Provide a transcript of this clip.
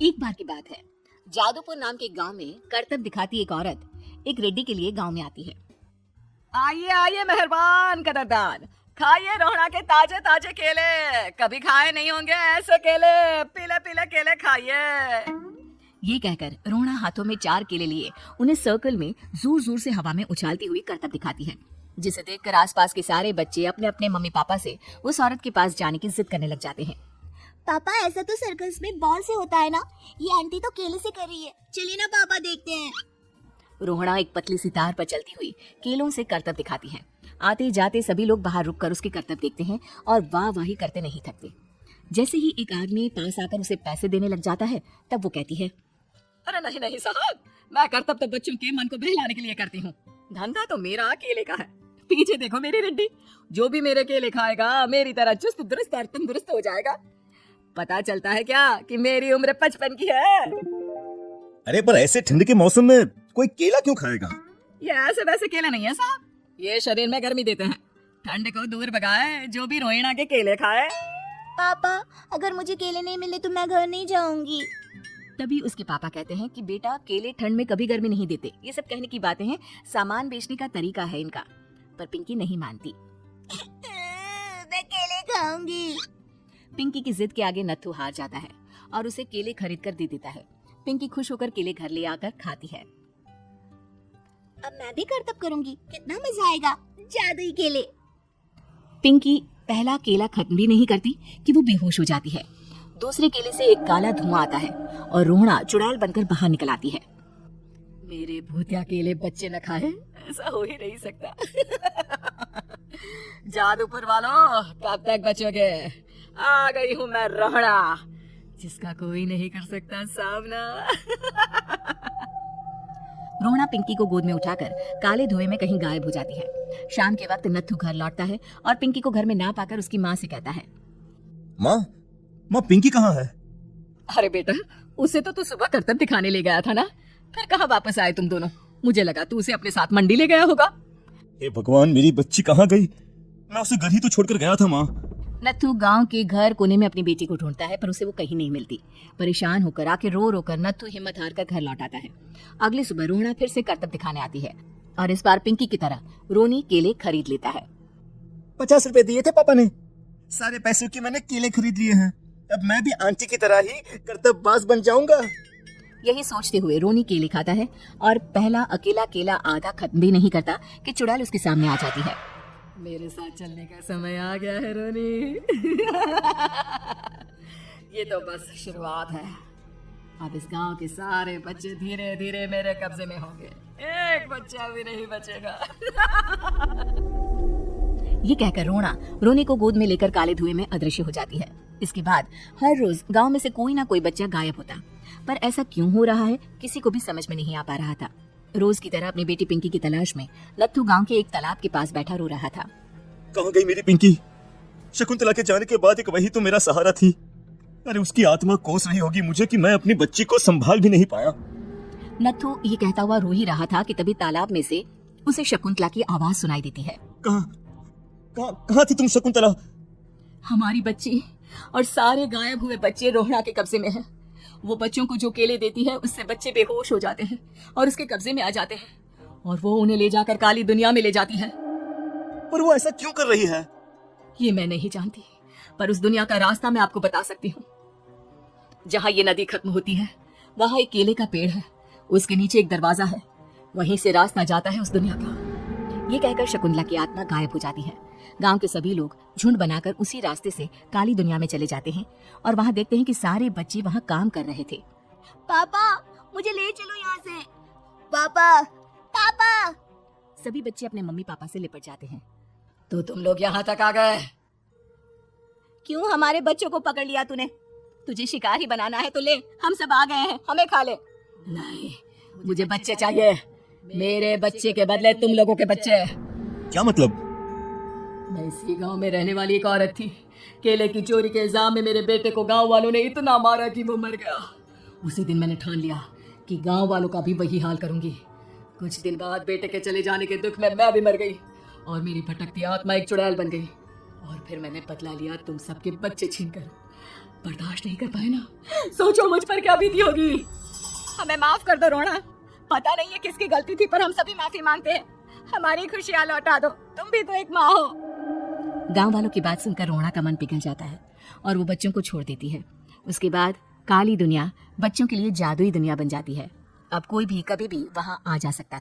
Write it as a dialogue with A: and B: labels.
A: एक बार की बात है, जादूपुर नाम के गांव में करतब दिखाती एक औरत एक रेड्डी के लिए गांव में आती है।
B: आइए आइए मेहरबान कदरदान, खाइए रोहड़ा के ताजे ताजे केले, कभी खाए नहीं होंगे ऐसे केले, पीले पीले केले खाइए।
A: ये कहकर रोहड़ा हाथों में 4 केले लिए उन्हें सर्कल में जोर जोर से हवा में उछालती हुई करतब दिखाती है, जिसे देखकर आसपास के सारे बच्चे अपने अपने मम्मी पापा से उस औरत के पास जाने की जिद करने लग जाते हैं।
C: पापा ऐसा तो सर्कस में बॉल से होता है ना, ये आंटी तो केले से कर रही है, चलिए ना पापा देखते हैं।
A: रोहड़ा एक पतली सी तार पर चलती हुई केलों से करतब दिखाती है। आते जाते सभी लोग बाहर रुककर उसके करतब देखते हैं और वाह वाही करते नहीं थकते। जैसे ही एक आदमी पास आकर उसे पैसे देने लग जाता है, तब वो कहती है,
B: अरे नहीं नहीं साहब, मैं करतब तो बच्चों के मन को बहलाने के लिए करती हूँ, धंधा तो मेरा केले का है। पीछे देखो मेरी रेड्डी, जो भी मेरे केले खाएगा मेरी तरह चुस्त दुरुस्त और तंदुरुस्त हो जाएगा। पता चलता है क्या कि मेरी उम्र 55 की है।
D: अरे पर ऐसे ठंड के मौसम में कोई केला क्यों खाएगा?
B: ये ऐसे वैसे केले नहीं है साहब, ये शरीर में गर्मी देते हैं, ठंड को दूर भगाए जो भी रोहिणा के केले खाए।
C: पापा अगर मुझे केले नहीं मिले तो मैं घर नहीं जाऊंगी।
A: तभी उसके पापा कहते हैं कि बेटा, केले ठंड में कभी गर्मी नहीं देते। ये सब कहने की बातें हैं, सामान बेचने का तरीका है इनका। पर पिंकी नहीं मानती।
C: मैं केले खाऊंगी।
A: पिंकी की जिद के आगे नत्थू हार जाता है और उसे केले खरीद कर दे देता है। पिंकी खुश होकर केले घर ले आकर खाती है।
C: अब मैं भी करतब करूंगी, कितना मजा आएगा, जादुई केले।
A: पिंकी पहला केला खत्म भी नहीं करती कि वो बेहोश हो जाती है। दूसरे केले से एक काला धुआं आता है और रोहड़ा चुड़ैल बनकर बाहर निकल आती है।
B: मेरे भूतिया केले बच्चे न खाए, ऐसा हो ही नहीं सकता। जादूपुर वालों, कब तक बचोगे? आ गई हूँ मैं रोहड़ा, जिसका कोई नहीं कर सकता सामना।
A: रोहड़ा पिंकी को गोद में उठाकर काले धुएं में कहीं गायब हो जाती है। शाम के वक्त नत्थू घर लौटता है और पिंकी को घर में ना पाकर उसकी माँ से कहता है,
D: माँ पिंकी कहाँ है?
B: अरे बेटा, उसे तो तू सुबह करतब दिखाने ले गया था ना, फिर कहाँ वापस आए तुम दोनों? मुझे लगा तू उसे अपने साथ मंडी ले गया होगा।
D: हे भगवान, मेरी बच्ची कहाँ गई? मैं उसे घर ही तो छोड़कर गया था माँ।
A: नत्थू गांव के घर कोने में अपनी बेटी को ढूंढता है, पर उसे वो कहीं नहीं मिलती। परेशान होकर आके रो रो कर नत्थू हिम्मत हार कर घर लौट आता है। अगली सुबह रोहड़ा फिर से करतब दिखाने आती है और इस बार पिंकी की तरह रोनी केले खरीद लेता है।
D: 50 रुपए दिए थे पापा ने, सारे पैसों की मैंने केले खरीद लिए हैं। अब मैं भी आंटी की तरह ही करतबबाज बन जाऊंगा।
A: यही सोचते हुए रोनी केले खाता है और पहला अकेला केला आधा खत्म भी नहीं करता कि चुड़ैल उसके सामने आ जाती है।
B: मेरे साथ चलने का समय आ गया है रोनी। ये तो बस शुरुआत है। अब इस गांव के सारे बच्चे धीरे धीरे मेरे कब्जे में होंगे, एक बच्चा भी नहीं बचेगा।
A: ये कहकर रोना रोनी को गोद में लेकर काले धुएं में अदृश्य हो जाती है। इसके बाद हर रोज गांव में से कोई ना कोई बच्चा गायब होता, पर ऐसा क्यों हो रहा है किसी को भी समझ में नहीं आ पा रहा था। रोज की तरह अपनी बेटी पिंकी की तलाश में नत्थू गांव के एक तालाब के पास बैठा रो रहा था।
D: कहाँ गई मेरी पिंकी? शकुंतला के जाने के बाद एक वही तो मेरा सहारा थी। अरे उसकी आत्मा कोस रही होगी मुझे कि मैं अपनी बच्ची को संभाल भी नहीं पाया।
A: नत्थू ये कहता हुआ रो ही रहा था कि तभी तालाब में से उसे शकुंतला की आवाज सुनाई देती है।
D: कहाँ थी तुम शकुंतला?
B: हमारी बच्ची और सारे गायब हुए बच्चे रोहड़ा के कब्जे में हैं। वो बच्चों को जो केले देती है उससे बच्चे बेहोश हो जाते हैं और उसके कब्जे में आ जाते हैं और वो उन्हें ले जाकर काली दुनिया में ले जाती है।
D: पर वो ऐसा क्यों कर रही है?
B: ये मैं नहीं जानती, पर उस दुनिया का रास्ता मैं आपको बता सकती हूँ। जहाँ ये नदी खत्म होती है वहाँ एक केले का पेड़ है, उसके नीचे एक दरवाजा है, वहीं से रास्ता जाता है उस दुनिया का।
A: ये कहकर शकुंतला की आत्मा गायब हो जाती है। गांव के सभी लोग झुंड बनाकर उसी रास्ते से काली दुनिया में चले जाते हैं और वहाँ देखते हैं कि सारे बच्चे वहाँ काम कर रहे थे।
C: पापा मुझे ले चलो यहाँ से। पापा पापा।
A: सभी बच्चे अपने मम्मी पापा से लिपट जाते हैं।
B: तो तुम लोग यहाँ तक आ गए?
A: क्यों हमारे बच्चों को पकड़ लिया तूने? तुझे शिकार ही बनाना है तो ले, हम सब आ गए हैं, हमें खा ले।
B: नहीं, मुझे बच्चे चाहिए, मेरे बच्चे के बदले तुम लोगों के बच्चे।
D: क्या मतलब?
B: मैं इसी गांव में रहने वाली एक औरत थी। केले की चोरी के इल्जाम में मेरे बेटे को गांव वालों ने इतना मारा कि वो मर गया। उसी दिन मैंने ठान लिया कि गांव वालों का भी वही हाल करूंगी। कुछ दिन बाद बेटे के चले जाने के दुख में मैं भी मर गई और मेरी भटकती आत्मा एक चुड़ैल बन गई। और फिर मैंने बदला लिया तुम सबके बच्चे छीनकर। बर्दाश्त नहीं कर पाए ना। सोचो मुझ पर क्या बीती होगी।
A: हमें माफ कर दो रोना, पता नहीं है किसकी गलती थी पर हम सभी माफी मांगते हैं। हमारी खुशियां लौटा दो, तुम भी तो एक माँ हो। गांव वालों की बात सुनकर रोना का मन पिघल जाता है और वो बच्चों को छोड़ देती है। उसके बाद काली दुनिया बच्चों के लिए जादुई दुनिया बन जाती है। अब कोई भी कभी भी वहां आ जा सकता था।